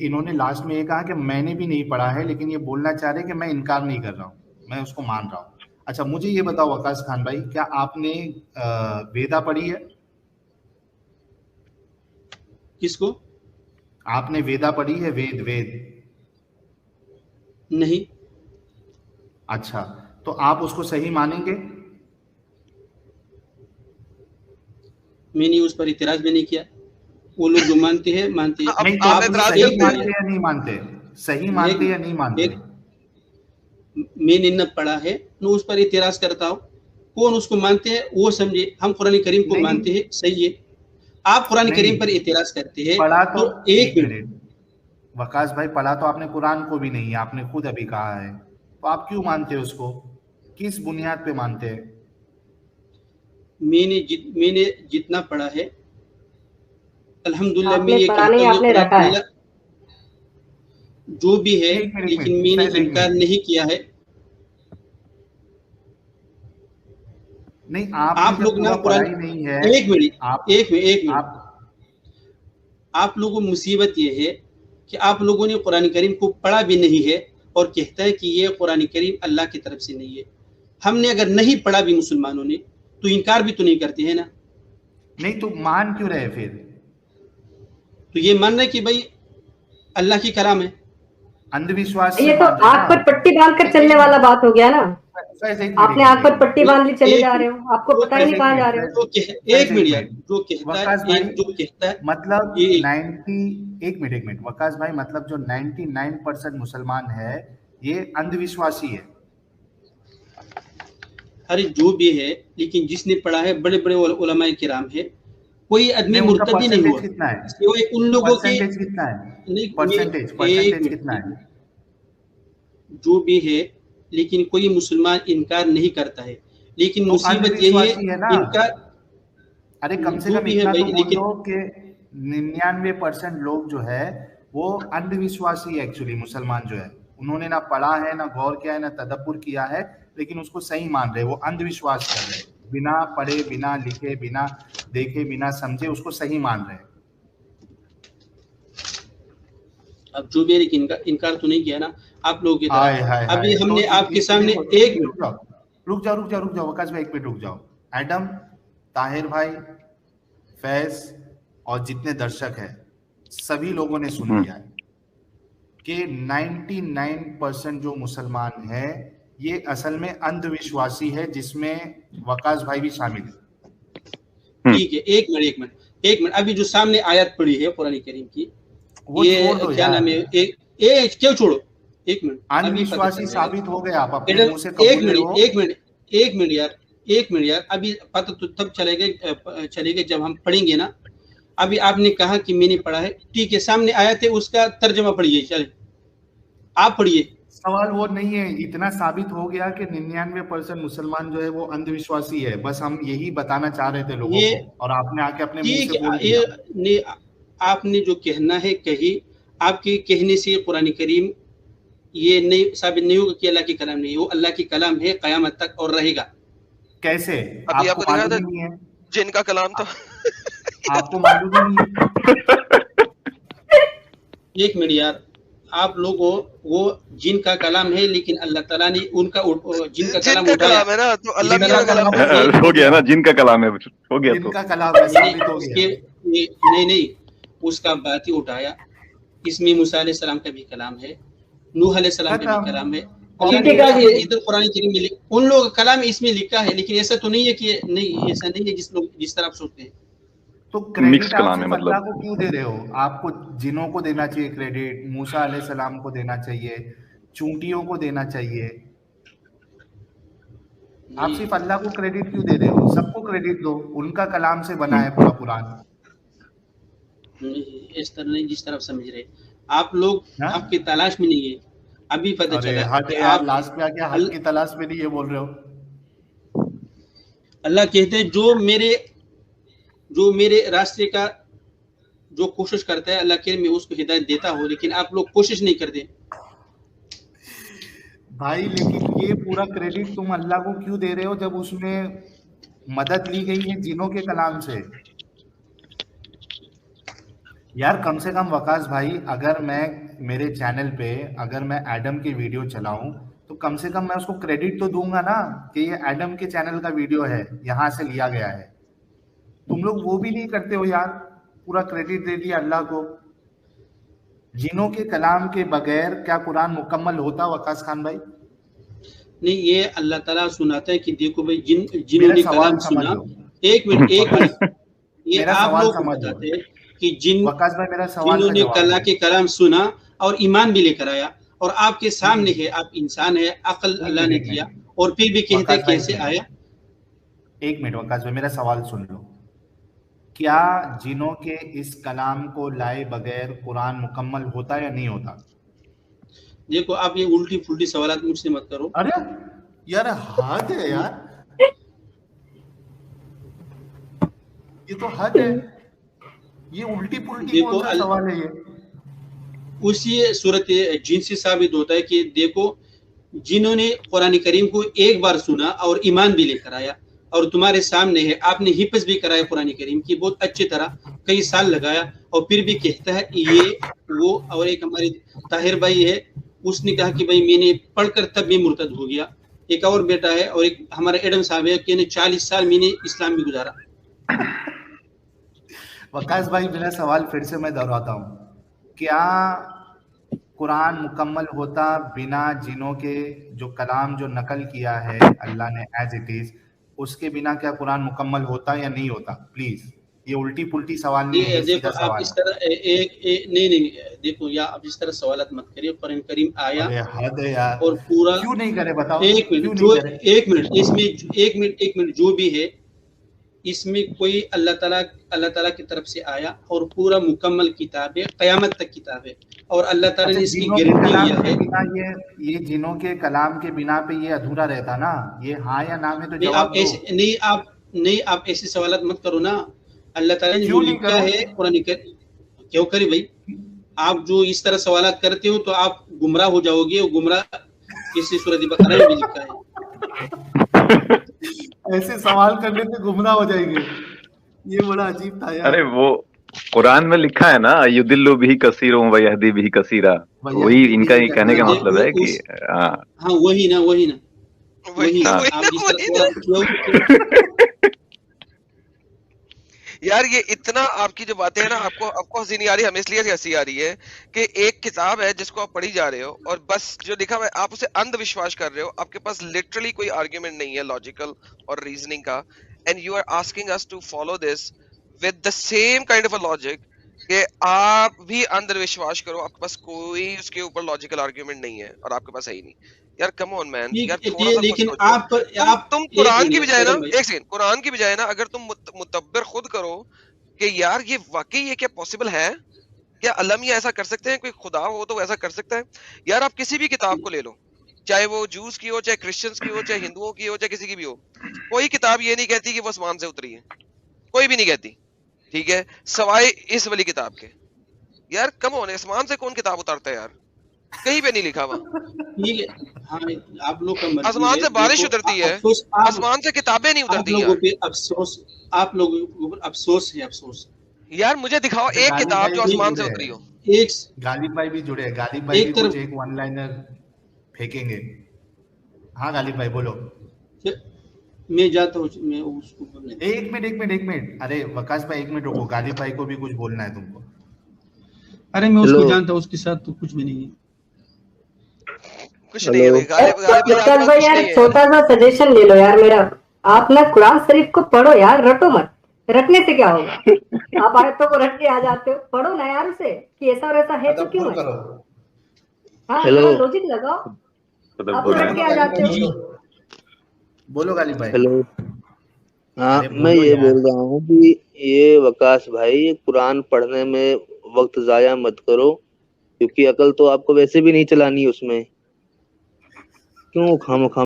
انہوں نے لاسٹ میں یہ کہا کہ میں نے بھی نہیں پڑھا ہے، لیکن یہ بولنا چاہ رہے کہ میں انکار نہیں کر رہا ہوں، میں اس کو مان رہا ہوں. اچھا مجھے یہ بتاؤ وقاص خان بھائی، کیا آپ نے ویدا پڑھی ہے؟ کس کو؟ آپ نے ویدا پڑھی ہے؟ وید نہیں. اچھا تو آپ اس کو صحیح مانیں گے؟ میں نے اس پر اعتراض بھی نہیں کیا. وہ لوگ جو مانتے ہیں مانتے ہیں. نہیں تو صحیح مانتے یا نہیں مانتے؟ صحیح مانتے یا نہیں مانتے؟ میں نے نہ پڑھا ہے نہ اس پر اعتراض کرتا ہوں. کون اس کو مانتے ہیں وہ سمجھے. ہم قرآن کریم کو مانتے ہیں، صحیح ہے. آپ قرآن کریم پر اعتراض کرتے ہیں پڑھا تو ایک منٹ وقاص بھائی، پڑھا تو آپ نے قرآن کو بھی نہیں ہے، آپ نے خود ابھی کہا ہے، تو آپ کیوں مانتے اس کو؟ کس بنیاد پہ مانتے ہیں؟ میں نے جتنا پڑھا ہے الحمدللہ، میں یہ کہتا ہوں جو بھی ہے، لیکن میں نے انکار نہیں کیا ہے. نہیں آپ لوگ نہ قرآن نہیں ہے. ایک منٹ آپ لوگوں کو مصیبت یہ ہے کہ آپ لوگوں نے قرآن کریم کو پڑھا بھی نہیں ہے اور کہتا ہے کہ یہ قرآن کریم اللہ کی طرف سے نہیں ہے. ہم نے اگر نہیں پڑھا بھی مسلمانوں نے تو انکار بھی تو نہیں کرتے ہیں نا. نہیں تو مان کیوں رہے پھر؟ تو یہ مان رہے کہ بھائی اللہ کی کلام ہے. اندھ وشواس یہ تو آنکھ پر پٹی باندھ کر چلنے والا بات ہو گیا نا. آپ نے آنکھ پر پٹی باندھ لی چلے جا رہے ہو، آپ کو پتہ ہی نہیں کہاں جا رہے ہو. ایک منٹ جو کہتا ہے مطلب ایک منٹ وقاص بھائی، مطلب جو 99% مسلمان ہے یہ اندھ وشواسی ہے. ارے جو بھی ہے، لیکن جس نے پڑھا ہے بڑے بڑے علماء کرام ہے، کوئی آدمی مرتدی نہیں ہوا. کتنا ہے ان لوگوں کے پرسنٹیج کتنا ہے؟ جو بھی ہے، لیکن کوئی مسلمان انکار نہیں کرتا ہے. لیکن مصیبت یہی ہے انکار. ارے کم سے کم اتنا تو بول دو کہ 99% لوگ جو ہے وہ اندھ وشواسی ہے. ایکچولی مسلمان جو ہے انہوں نے نہ پڑھا ہے، نہ غور کیا ہے، نہ تدبر کیا ہے، لیکن اس کو صحیح مان رہے. وہ اندھ وشواس کر رہے، بنا پڑھے، بنا لکھے، بنا دیکھے، بنا سمجھے اس کو صحیح مان رہے. اب جو بھی انکار تو نہیں کیا نا آپ لوگوں کی طرح. ابھی ہم نے آپ کے سامنے ایک منٹ رک جاؤ وقاص بھائی، ایک منٹ رک جاؤ. ایڈم، طاہر بھائی، فیض اور جتنے درشک ہیں سبھی لوگوں نے سن لیا ہے کہ 99% جو مسلمان ہے یہ اصل میں اندھ وشواسی ہے، جس میں وقاص بھائی بھی شامل ہے. ٹھیک ہے، ایک منٹ ابھی جو سامنے آیت پڑھی ہے قرآن کریم کی، یہ کیا نام ہے؟ کیوں چھوڑو؟ ایک منٹ. اندھ وشواسی ثابت ہو گیا. آپ اپنے منہ سے قبول لے ہو. ایک منٹ یار ابھی پتہ تو تب چلے گا جب ہم پڑھیں گے نا. ابھی آپ نے کہا کہ میں نے پڑھا ہے، ٹھیک ہے، سامنے آیت ہے، اس کا ترجمہ پڑھیے. چلے آپ پڑھیے. سوال وہ نہیں ہے، اتنا ثابت ہو گیا کہ 99% مسلمان جو ہے وہ اندھ وشواسی ہے. بس ہم یہی بتانا چاہ رہے تھے لوگوں کو، اور آپ نے آ کے اپنے منہ سے بول دیا. آپ نے جو کہنا ہے کہی. آپ کے کہنے سے قرآن کریم یہ نہیں ثابت نہیں ہوگا کہ اللہ کی کلام نہیں ہے. وہ اللہ کی کلام ہے قیامت تک اور رہے گا. کیسے؟ آپ کو معلوم نہیں ہے جن کا کلام تھا؟ آپ کو معلوم نہیں ہے. ایک منٹ یار، آپ لوگوں وہ جن کا کلام ہے، لیکن اللہ تعالیٰ نے ان کا جن کا کلام اٹھایا ہے نا، تو اللہ کا کلام ہو گیا نا. جن کا کلام ہے ہو گیا، جن کا کلام ہے ثابت ہو گیا. نہیں اس کا بات ہی اٹھایا. اس میں موسیٰ علیہ السلام کا بھی کلام ہے، نوح علیہ السلام کا بھی کلام ہے. ادھر قرآن کریم میں ان لوگوں کا کلام اس میں لکھا ہے، لیکن ایسا تو نہیں ہے کہ نہیں، ایسا نہیں ہے جس طرح آپ سوچتے ہیں. تو کریڈٹ آپ صرف اللہ کو کیوں دے رہے ہو؟ آپ کو جنوں کو دینا چاہیے کریڈٹ، موسیٰ علیہ السلام کو دینا چاہیے، چونٹیوں کو دینا چاہیے. آپ صرف اللہ کو کریڈٹ کیوں دے رہے ہو؟ سب کو کریڈٹ دو، ان کا کلام سے بنا ہے پورا قرآن. اس طرح نہیں جس طرح سمجھ رہے آپ لوگ. آپ کی تلاش میں نہیں ہے. ابھی پتہ چلا کہ آپ لاسٹ میں آ کے حق کی تلاش میں نہیں یہ بول رہے ہو. اللہ کہتے ہیں جو میرے راستے کا جو کوشش کرتا ہے، اللہ کہ میں اس کو ہدایت دیتا ہوں، لیکن آپ لوگ کوشش نہیں کرتے. بھائی لیکن یہ پورا کریڈٹ تم اللہ کو کیوں دے رہے ہو جب اس میں مدد لی گئی ہے جنوں کے کلام سے؟ यार कम से कम वकास भाई, अगर मैं मेरे चैनल पे अगर मैं एडम की वीडियो चलाऊं तो कम से कम मैं उसको क्रेडिट तो दूंगा ना कि ये एडम के चैनल का वीडियो है, यहाँ से लिया गया है। तुम लोग वो भी नहीं करते हो यार, पूरा क्रेडिट दे दिया अल्लाह को। जिनों के कलाम के बगैर क्या कुरान मुकम्मल होता वकास खान भाई? नहीं, ये अल्लाह ताला सुनाता है कि देखो भाई जिन्होंने कलाम सुना, एक मिनट ये आप लोग को बताते हैं कि जिन्होंने अल्लाह के कलाम सुना और ईमान भी लेकर आया, और आपके सामने है, आप इंसान है, अक्ल अल्लाह ने दिया, और फिर भी कहते हैं कैसे आया। एक मिनट वकास भाई, मेरा सवाल सुन लो। क्या जिनों के इस कलाम को लाए बगैर कुरान मुकम्मल होता या नहीं होता? देखो, आप ये उल्टी फुल्टी सवालात मुझसे मत करो। अरे यार हद है यार, ये तो हद है, ये उल्टी पुल्टी कौन सा सवाल है ये? उसी सूरत जिन से साबित होता है कि देखो, जिन्होंने कुरान करीम को एक बार सुना और ईमान भी लेकर आया, और तुम्हारे सामने है, आपने हिफ्ज भी कराया कुरान करीम की बहुत अच्छी तरह, कई साल लगाया, और फिर भी कहता है ये वो। और एक हमारे ताहिर भाई है, उसने कहा कि भाई मैंने पढ़कर तब भी मुर्तद हो गया। एक और बेटा है, और एक हमारा एडम साहब है कि 40 साल मैंने इस्लाम में गुजारा। वकास भाई, मेरा सवाल फिर से मैं दोहराता हूँ, क्या कुरान मुकम्मल होता बिना जिनों के जो कलाम जो नकल किया है अल्लाह ने एज इट इज, उसके बिना क्या कुरान मुकम्मल होता या नहीं होता? प्लीज, ये उल्टी पुल्टी सवाल नहीं है, देखो आप इस तरह नहीं देखो, या आप इस तरह सवालत मत करिए। कुरान करीम आया यार, और पूरा क्यों नहीं करे बताओ? एक मिनट इसमें एक मिनट जो भी है, इसमें कोई अल्लाह ताला की तरफ से आया और पूरा मुकम्मल किताब है, क़यामत तक किताब है, और अल्लाह ताला ने इसकी गारंटी लिया है। ये जिनों के कलाम के बिना पे ये अधूरा रहता ना, ये हाँ या ना में तो नहीं, जवाब आप ऐसे सवालत मत करो ना। अल्लाह ताला ने जो लिखा है कुरान क्यों करे भाई? आप जो इस तरह सवालत करते हो तो आप गुमराह हो जाओगे, और गुमराह किसी सूरत बकरा में भी लिखा है। ऐसे सवाल करने से गुमराह हो जाएंगे, ये बड़ा अजीब था यार। अरे वो कुरान में लिखा है ना, युदिल्लु भी कसीरों व यहदी भी कसीरा, वही इनका ही कहने का मतलब है कि हाँ वही ना यार ये इतना आपकी जो बातें हैं ना, आपको हंसी नहीं आ रही, हमें इसलिए हंसी आ रही है कि एक किताब है जिसको आप पढ़ी जा रहे हो, और बस जो लिखा हुआ है आप उसे अंधविश्वास कर रहे हो। आपके पास लिटरली कोई आर्ग्यूमेंट नहीं है लॉजिकल और रीजनिंग का, and you are asking us to follow this with the same kind of a logic कि आप भी अंधविश्वास करो। आपके पास कोई उसके ऊपर लॉजिकल आर्ग्यूमेंट नहीं है, और आपके पास है ही नहीं। यार कम ऑन मैन, यार थोड़ा सा लेकिन तुम कुरान की बजाय ना, एक सेकंड, कुरान की बजाय ना अगर तुम मुतब्बिर खुद करो कि यार ये वाकई ये क्या पॉसिबल है, क्या अल्लाह मियां ऐसा कर सकते हैं, कोई खुदा हो तो ऐसा कर सकता है? यार आप किसी भी किताब को ले लो, चाहे वो जूस की हो, चाहे क्रिश्चियंस की हो, चाहे हिंदुओं की हो, चाहे किसी की भी हो, कोई किताब ये नहीं कहती कि वो आसमान से उतरी है, कोई भी नहीं कहती, ठीक है, सवाए इस वाली किताब के। यार कम ऑन, आसमान से कौन किताब उतारता है यार? कहीं पे नहीं लिखा हुआ। हाँ, आप लोग का आसमान से बारिश उतरती है, आसमान से किताबें नहीं उतरती यार। आप लोगों को अफसोस है, अफसोस। यार मुझे दिखाओ एक किताब जो आसमान से उतरी हो। एक गालिब भाई भी जुड़े, गालिब भाई भी कुछ एक वन लाइनर फेंकेंगे। हाँ गालिब भाई बोलो। मैं जाता हूँ, मैं उसको बोलने। एक मिनट, अरे वकास भाई एक मिनट रुको, गालिब भाई को भी कुछ बोलना है तुमको। अरे मैं उसको जानता हूँ, उसके साथ तो कुछ भी नहीं है। कुछ नहीं है वकास भाई यार, छोटा सा सजेशन ले लो यार मेरा, आप ना कुरान शरीफ को पढ़ो यार, रटो मत। रटने से क्या होगा? आप आयतों को रट के आ जाते हो, पढ़ो ना यार उसे कि ऐसा और ऐसा है तो क्यों है। हाँ, लॉजिक लगाओ, आप तो रट के आ जाते हो। बोलो गालिब भाई। हेलो, हाँ मैं ये बोल रहा हूँ कि ये वकास भाई, कुरान पढ़ने में वक्त जाया मत करो, क्योंकि अकल तो आपको वैसे भी नहीं चलानी उसमें, क्यों खामखा